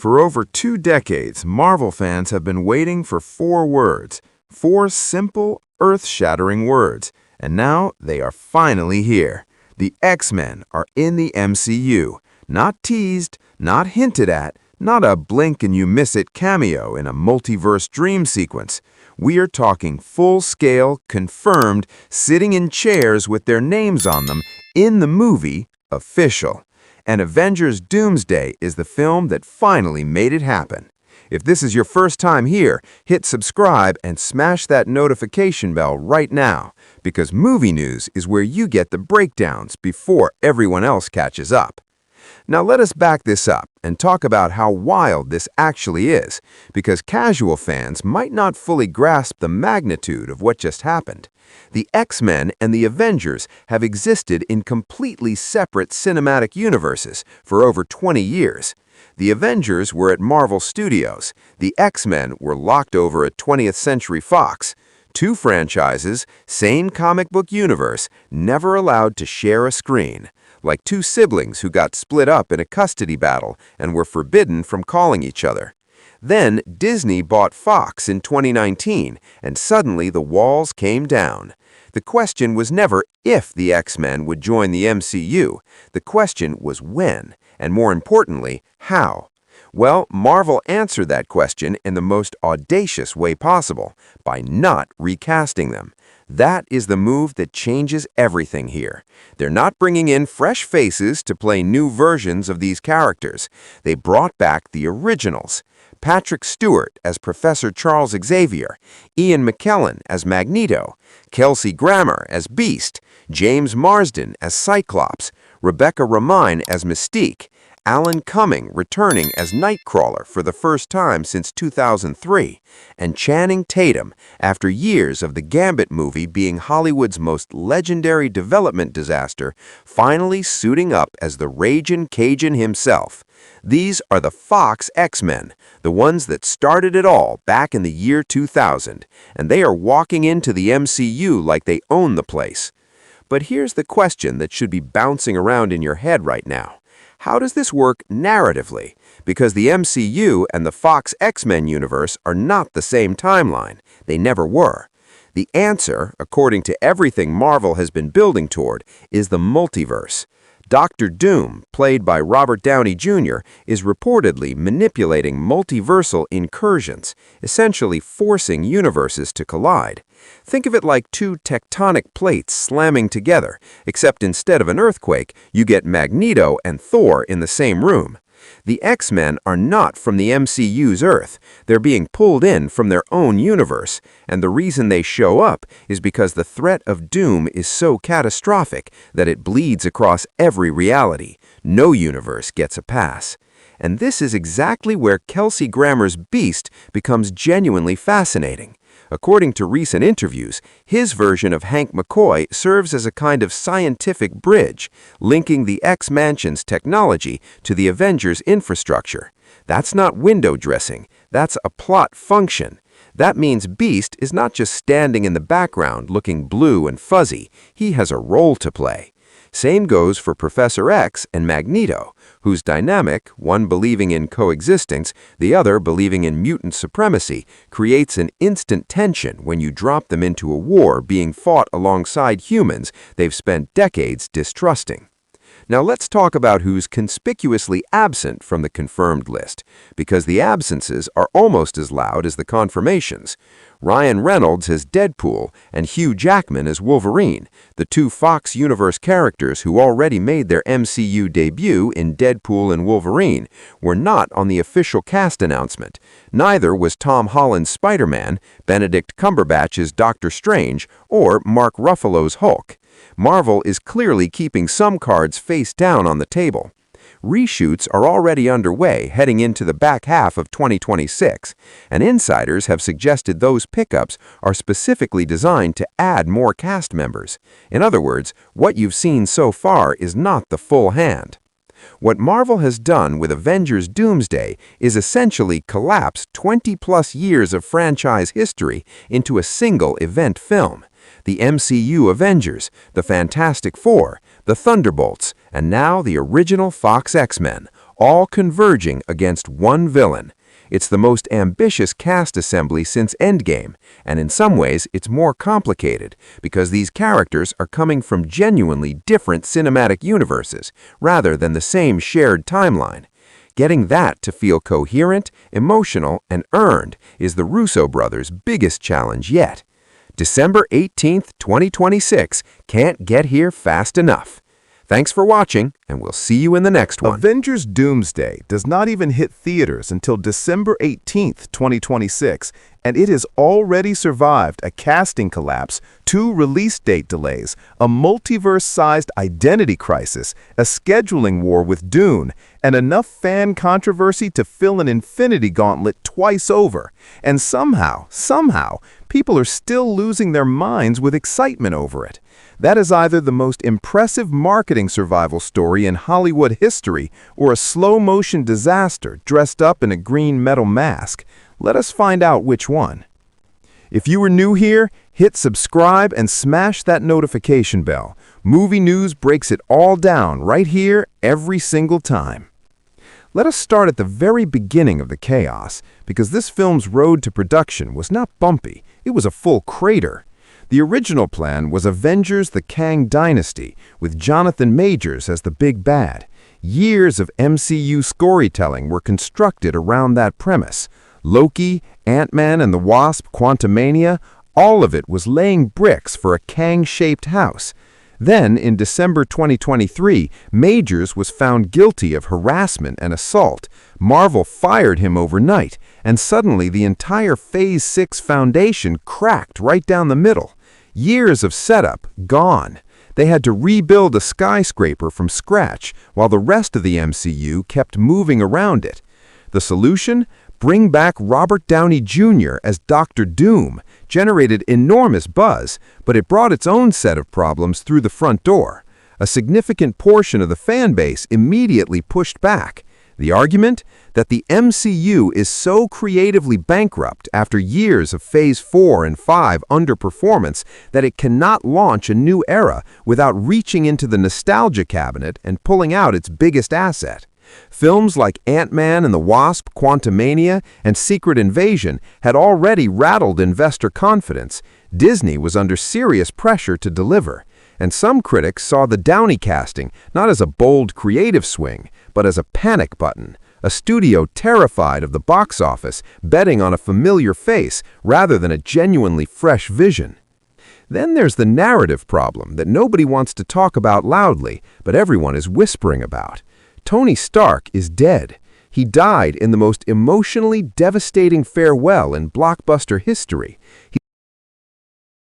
For over 2 decades, Marvel fans have been waiting for 4 words, 4 simple, earth-shattering words, and now they are finally here. The X-Men are in the MCU. Not teased, not hinted at, not a blink-and-you-miss-it cameo in a multiverse dream sequence. We are talking full-scale, confirmed, sitting in chairs with their names on them, in the movie, official. And Avengers Doomsday is the film that finally made it happen. If this is your first time here, hit subscribe and smash that notification bell right now, because movie news is where you get the breakdowns before everyone else catches up. Now let us back this up and talk about how wild this actually is, because casual fans might not fully grasp the magnitude of what just happened. The X-Men and the Avengers have existed in completely separate cinematic universes for over 20 years. The Avengers were at Marvel Studios. The X-Men were locked over at 20th Century Fox. 2 franchises, same comic book universe, never allowed to share a screen. Like 2 siblings who got split up in a custody battle and were forbidden from calling each other. Then Disney bought Fox in 2019, and suddenly the walls came down. The question was never if the X-Men would join the MCU. The question was when, and more importantly, how. Well, Marvel answered that question in the most audacious way possible, by not recasting them. That is the move that changes everything here. They're not bringing in fresh faces to play new versions of these characters. They brought back the originals. Patrick Stewart as Professor Charles Xavier, Ian McKellen as Magneto, Kelsey Grammer as Beast, James Marsden as Cyclops, Rebecca Romijn as Mystique, Alan Cumming returning as Nightcrawler for the first time since 2003, and Channing Tatum, after years of the Gambit movie being Hollywood's most legendary development disaster, finally suiting up as the Ragin' Cajun himself. These are the Fox X-Men, the ones that started it all back in the year 2000, and they are walking into the MCU like they own the place. But here's the question that should be bouncing around in your head right now. How does this work narratively? Because the MCU and the Fox X-Men universe are not the same timeline. They never were. The answer, according to everything Marvel has been building toward, is the multiverse. Dr. Doom, played by Robert Downey Jr., is reportedly manipulating multiversal incursions, essentially forcing universes to collide. Think of it like 2 tectonic plates slamming together, except instead of an earthquake, you get Magneto and Thor in the same room. The X-Men are not from the MCU's Earth. They're being pulled in from their own universe, and the reason they show up is because the threat of doom is so catastrophic that it bleeds across every reality. No universe gets a pass. And this is exactly where Kelsey Grammer's Beast becomes genuinely fascinating. According to recent interviews, his version of Hank McCoy serves as a kind of scientific bridge, linking the X-Mansion's technology to the Avengers' infrastructure. That's not window dressing, that's a plot function. That means Beast is not just standing in the background looking blue and fuzzy, he has a role to play. Same goes for Professor X and Magneto, whose dynamic, one believing in coexistence, the other believing in mutant supremacy, creates an instant tension when you drop them into a war being fought alongside humans they've spent decades distrusting. Now let's talk about who's conspicuously absent from the confirmed list, because the absences are almost as loud as the confirmations. Ryan Reynolds as Deadpool and Hugh Jackman as Wolverine, the 2 Fox Universe characters who already made their MCU debut in Deadpool and Wolverine, were not on the official cast announcement. Neither was Tom Holland's Spider-Man, Benedict Cumberbatch's Doctor Strange, or Mark Ruffalo's Hulk. Marvel is clearly keeping some cards face down on the table. Reshoots are already underway heading into the back half of 2026, and insiders have suggested those pickups are specifically designed to add more cast members. In other words, what you've seen so far is not the full hand. What Marvel has done with Avengers Doomsday is essentially collapse 20-plus years of franchise history into a single event film. The MCU Avengers, the Fantastic Four, the Thunderbolts, and now the original Fox X-Men, all converging against one villain. It's the most ambitious cast assembly since Endgame, and in some ways it's more complicated because these characters are coming from genuinely different cinematic universes rather than the same shared timeline. Getting that to feel coherent, emotional, and earned is the Russo brothers' biggest challenge yet. December 18th, 2026 can't get here fast enough. Thanks for watching, and we'll see you in the next one. Avengers Doomsday does not even hit theaters until December 18th, 2026, and it has already survived a casting collapse, 2 release date delays, a multiverse-sized identity crisis, a scheduling war with Dune, and enough fan controversy to fill an Infinity Gauntlet twice over. And somehow, people are still losing their minds with excitement over it. That is either the most impressive marketing survival story in Hollywood history or a slow-motion disaster dressed up in a green metal mask. Let us find out which one. If you are new here, hit subscribe and smash that notification bell. Movie News breaks it all down right here every single time. Let us start at the very beginning of the chaos, because this film's road to production was not bumpy, it was a full crater. The original plan was Avengers: The Kang Dynasty, with Jonathan Majors as the big bad. Years of MCU storytelling were constructed around that premise. Loki, Ant-Man and the Wasp, Quantumania, all of it was laying bricks for a Kang-shaped house. Then, in December 2023, Majors was found guilty of harassment and assault. Marvel fired him overnight, and suddenly the entire Phase 6 foundation cracked right down the middle. Years of setup gone. They had to rebuild a skyscraper from scratch, while the rest of the MCU kept moving around it. The solution? Bring back Robert Downey Jr. as Dr. Doom generated enormous buzz, but it brought its own set of problems through the front door. A significant portion of the fan base immediately pushed back. The argument? That the MCU is so creatively bankrupt after years of Phase 4 and 5 underperformance that it cannot launch a new era without reaching into the nostalgia cabinet and pulling out its biggest asset. Films like Ant-Man and the Wasp, Quantumania, and Secret Invasion had already rattled investor confidence. Disney was under serious pressure to deliver, and some critics saw the Downey casting not as a bold creative swing, but as a panic button, a studio terrified of the box office, betting on a familiar face rather than a genuinely fresh vision. Then there's the narrative problem that nobody wants to talk about loudly, but everyone is whispering about. Tony Stark is dead. He died in the most emotionally devastating farewell in blockbuster history.